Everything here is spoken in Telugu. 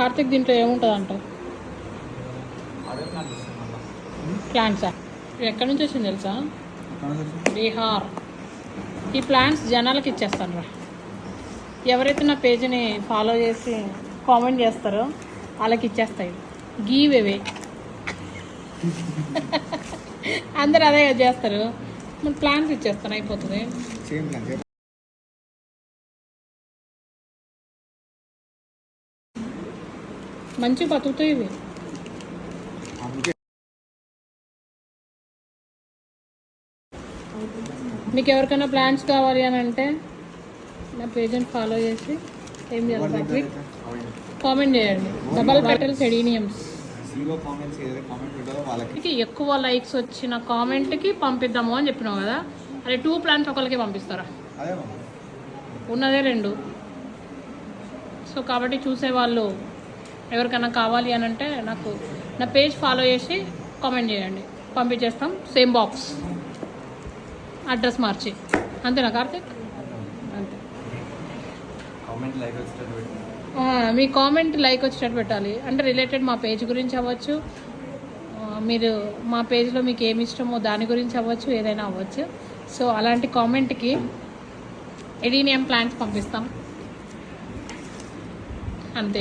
కార్తిక్ దీంట్లో ఏముంటుంది అంటావు? ప్లాంట్సా? ఇవి ఎక్కడి నుంచి వచ్చింది తెలుసా? బీహార్. ఈ ప్లాంట్స్ జనాలకి ఇచ్చేస్తాను రా. ఎవరైతే నా పేజీని ఫాలో చేసి కామెంట్ చేస్తారో వాళ్ళకి ఇచ్చేస్తాయి. Give away. అందరు అదే చేస్తారు. మన ప్లాంట్స్ ఇచ్చేస్తాను, అయిపోతుంది. మంచి బతుకుతాయి ఇవి. మీకు ఎవరికైనా ప్లాన్స్ కావాలి అని అంటే నా పేజీని ఫాలో చేసి ఏం చేయాలి కామెంట్ చేయండి. Double petals adeniums. ఎక్కువ లైక్స్ వచ్చిన కామెంట్కి పంపిద్దాము అని చెప్పినావు కదా. అదే 2 ప్లాన్స్ ఒకరికి పంపిస్తారా? ఉన్నదే 2. సో కాబట్టి చూసేవాళ్ళు ఎవరికైనా కావాలి అని అంటే నాకు నా పేజ్ ఫాలో చేసి కామెంట్ చేయండి, పంపించేస్తాం. సేమ్ బాక్స్, అడ్రస్ మార్చి. అంతేనా కార్తిక్? అంతే. మీ కామెంట్ లైక్ వచ్చేటట్టు పెట్టాలి. అంటే రిలేటెడ్ మా పేజ్ గురించి అవ్వచ్చు, మీరు మా పేజ్లో మీకు ఏమి ఇష్టమో దాని గురించి అవ్వచ్చు, ఏదైనా అవ్వచ్చు. సో అలాంటి కామెంట్కి ఎడీనియం ప్లాంట్స్ పంపిస్తాం, అంతే.